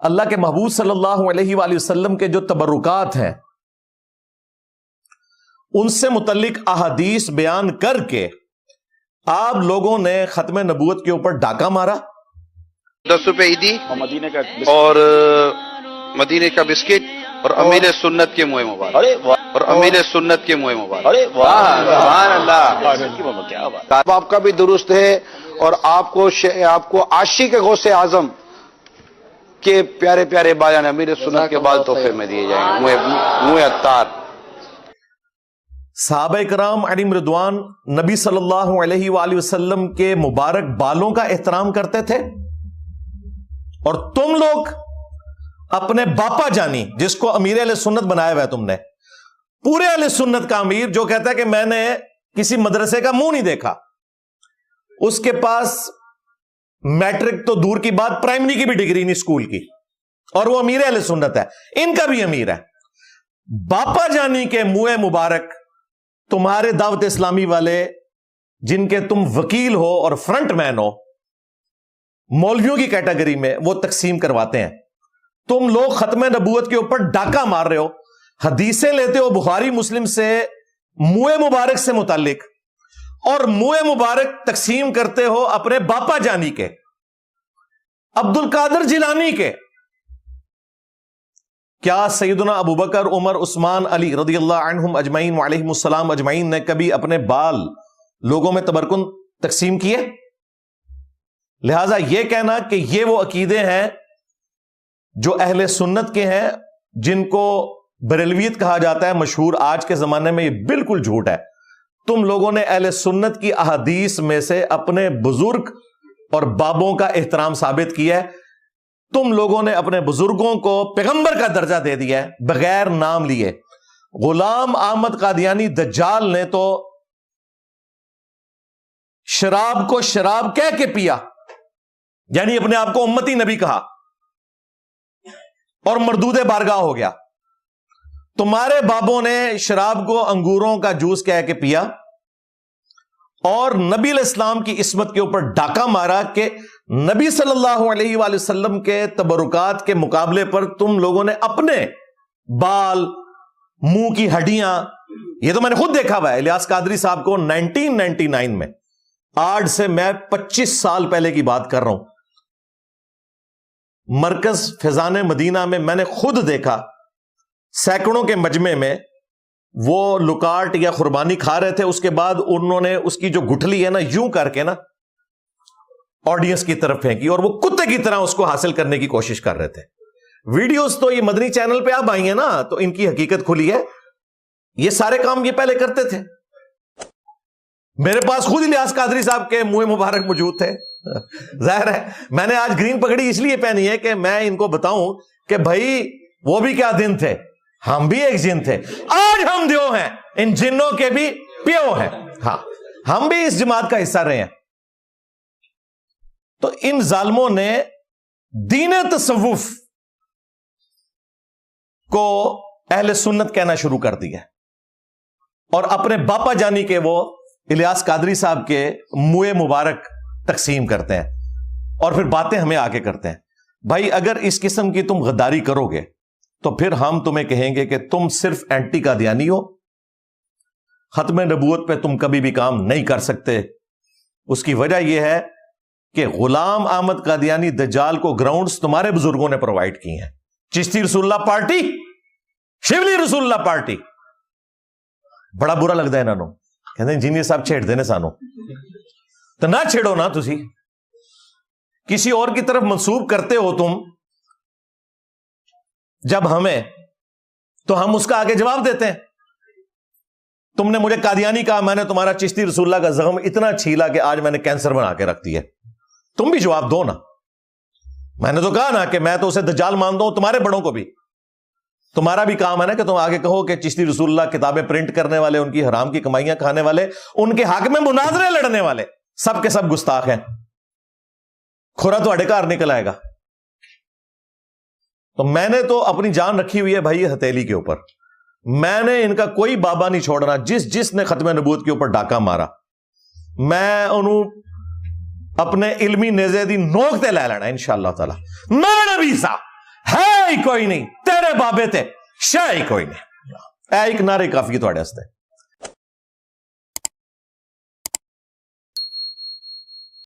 اللہ کے محبوب صلی اللہ علیہ وآلہ وسلم کے جو تبرکات ہیں ان سے متعلق احادیث بیان کر کے آپ لوگوں نے ختم نبوت کے اوپر ڈاکہ مارا. 10 روپے عیدی اور مدینے کا بسکٹ اور امیر سنت کے منہ مبارک اور امیر سنت کے منہ مبارک. سبحان اللہ. آپ کا بھی درست ہے اور آپ کو عاشق غوث اعظم کے پیارے پیارے بال امیر سنت کے بال تحفے میں دیے جائیں گے. منہ عطار. صحابہ کرام علیہم رضوان نبی صلی اللہ علیہ وآلہ وسلم کے مبارک بالوں کا احترام کرتے تھے، اور تم لوگ اپنے باپا جانی جس کو امیر اہل سنت بنایا ہوا ہے، تم نے پورے اہل سنت کا امیر جو کہتا ہے کہ میں نے کسی مدرسے کا منہ نہیں دیکھا، اس کے پاس میٹرک تو دور کی بات پرائمری کی بھی ڈگری نہیں اسکول کی، اور وہ امیر اہل سنت ہے، ان کا بھی امیر ہے. باپا جانی کے منہ مبارک تمہارے دعوت اسلامی والے جن کے تم وکیل ہو اور فرنٹ مین ہو مولویوں کی کیٹیگری میں، وہ تقسیم کرواتے ہیں. تم لوگ ختم نبوت کے اوپر ڈاکہ مار رہے ہو، حدیثیں لیتے ہو بخاری مسلم سے منہ مبارک سے متعلق، اور منہ مبارک تقسیم کرتے ہو اپنے باپا جانی کے، عبد القادر جیلانی کے. کیا سیدنا ابو بکر، عمر، عثمان، علی رضی اللہ عنہم اجمعین وعلیہم السلام اجمعین نے کبھی اپنے بال لوگوں میں تبرکن تقسیم کیے؟ لہذا یہ کہنا کہ یہ وہ عقیدے ہیں جو اہل سنت کے ہیں، جن کو بریلویت کہا جاتا ہے مشہور آج کے زمانے میں، یہ بالکل جھوٹ ہے. تم لوگوں نے اہل سنت کی احادیث میں سے اپنے بزرگ اور بابوں کا احترام ثابت کیا ہے. تم لوگوں نے اپنے بزرگوں کو پیغمبر کا درجہ دے دیا ہے بغیر نام لیے. غلام احمد قادیانی دجال نے تو شراب کو شراب کہہ کے پیا، یعنی اپنے آپ کو امتی نبی کہا، اور مردود بارگاہ ہو گیا. تمہارے بابوں نے شراب کو انگوروں کا جوس کہہ کے پیا، اور نبی علیہ السلام کی عصمت کے اوپر ڈاکہ مارا کہ نبی صلی اللہ علیہ وآلہ وسلم کے تبرکات کے مقابلے پر تم لوگوں نے اپنے بال، منہ کی ہڈیاں، یہ تو میں نے خود دیکھا ہوا ہے. الیاس قادری صاحب کو 1999 میں، آج سے میں 25 سال پہلے کی بات کر رہا ہوں، مرکز فیضان مدینہ میں میں نے خود دیکھا، سینکڑوں کے مجمع میں وہ لکاٹ یا قربانی کھا رہے تھے، اس کے بعد انہوں نے اس کی جو گٹھلی ہے نا یوں کر کے نا آڈینس کی طرف پھینکی، اور وہ کتے کی طرح اس کو حاصل کرنے کی کوشش کر رہے تھے. ویڈیوز تو یہ مدنی چینل پہ اب آئی ہیں نا، تو ان کی حقیقت کھلی ہے. یہ سارے کام یہ پہلے کرتے تھے. میرے پاس خود الیاس قادری صاحب کے منہ مبارک موجود تھے. ظاہر ہے میں نے آج گرین پگڑی اس لیے پہنی ہے کہ میں ان کو بتاؤں کہ بھائی وہ بھی کیا دن تھے، ہم بھی ایک جن تھے. آج ہم دیو ہیں، ان جنوں کے بھی پیو ہیں. ہاں، ہم بھی اس جماعت کا حصہ رہے ہیں. تو ان ظالموں نے دین تصوف کو اہل سنت کہنا شروع کر دیا، اور اپنے باپا جانی کے وہ الیاس قادری صاحب کے منہ مبارک تقسیم کرتے ہیں، اور پھر باتیں ہمیں آگے کرتے ہیں. بھائی اگر اس قسم کی تم غداری کرو گے تو پھر ہم تمہیں کہیں گے کہ تم صرف اینٹی قادیانی ہو. ختم نبوت پہ تم کبھی بھی کام نہیں کر سکتے. اس کی وجہ یہ ہے کہ غلام احمد قادیانی دجال کو گراؤنڈز تمہارے بزرگوں نے پرووائڈ کی ہیں. چشتی رسول اللہ پارٹی، شبلی رسول اللہ پارٹی. بڑا برا لگتا ہے انہوں نے، کہتے ہیں انجینئر صاحب چھیڑ دینے سانو، تو نہ چھیڑو نا. تسی کسی اور کی طرف منسوب کرتے ہو تم جب ہمیں، تو ہم اس کا آگے جواب دیتے ہیں. تم نے مجھے قادیانی کہا، میں نے تمہارا چشتی رسول اللہ کا زخم اتنا چھیلا کہ آج میں نے کینسر بنا کے رکھ دیا. تم بھی جواب دو نا. میں نے تو کہا نا کہ میں تو اسے دجال مانتا ہوں، تمہارے بڑوں کو بھی. تمہارا بھی کام ہے نا کہ تم آگے کہو کہ چشتی رسول اللہ کتابیں پرنٹ کرنے والے، ان کی حرام کی کمائیاں کھانے والے، ان کے حق میں مناظرے لڑنے والے، سب کے سب گستاخ ہیں. کھورا تو اڑے کار نکل آئے گا. تو میں نے تو اپنی جان رکھی ہوئی ہے بھائی ہتھیلی کے اوپر. میں نے ان کا کوئی بابا نہیں چھوڑنا. جس نے ختم نبوت کے اوپر ڈاکہ مارا، میں انہوں اپنے علمی نیزے دی نوک تے لے لینا انشاءاللہ تعالی. میں نبی صاحب ہی کوئی نہیں، تیرے بابے تے شے ہی کوئی نہیں۔ اے ایک نعرے کافی تھوڑے واسطے۔